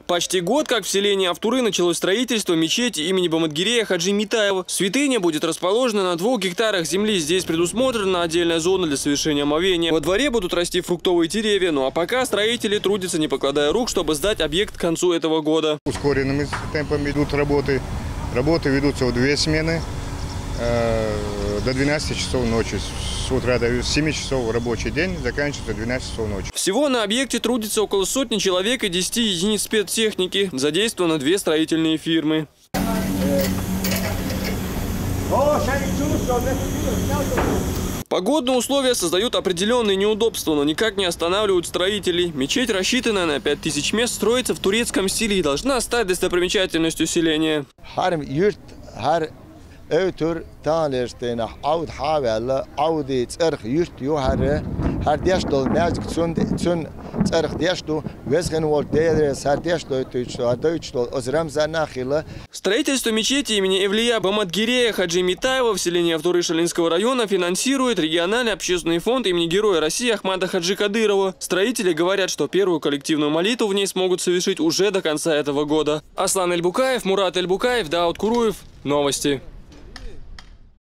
Почти год, как в селении Автуры началось строительство мечети имени Баматгирея Хаджи Митаева. Святыня будет расположена на 2 гектарах земли. Здесь предусмотрена отдельная зона для совершения омовения. Во дворе будут расти фруктовые деревья. Ну а пока строители трудятся, не покладая рук, чтобы сдать объект к концу этого года. Ускоренными темпами идут работы. Работы ведутся в 2 смены до 12 часов ночи. С утра до 7 часов рабочий день, заканчивается 12 часов ночи. Всего на объекте трудится около сотни человек и 10 единиц спецтехники. Задействованы 2 строительные фирмы. Погодные условия создают определенные неудобства, но никак не останавливают строителей. Мечеть, рассчитанная на 5000 мест, строится в турецком стиле и должна стать достопримечательностью селения. Ötür tanrıstığına avd havella avdi çarx yurt yuharı her deşdol nazik çün çarx deşdu vezgen vol değer ser deşdo deutschdol озрамза нахила. Строительство мечети имени Эвлия Баматгирея Хаджи Митаева в селении Автуры Шалинского района финансирует региональный общественный фонд имени Героя России Ахмада Хаджи Кадырова. Строители говорят, что первую коллективную молитву в ней смогут совершить уже до конца этого года. Аслан Эльбукаев, Мурат Эльбукаев, Дауд Куруев. Новости.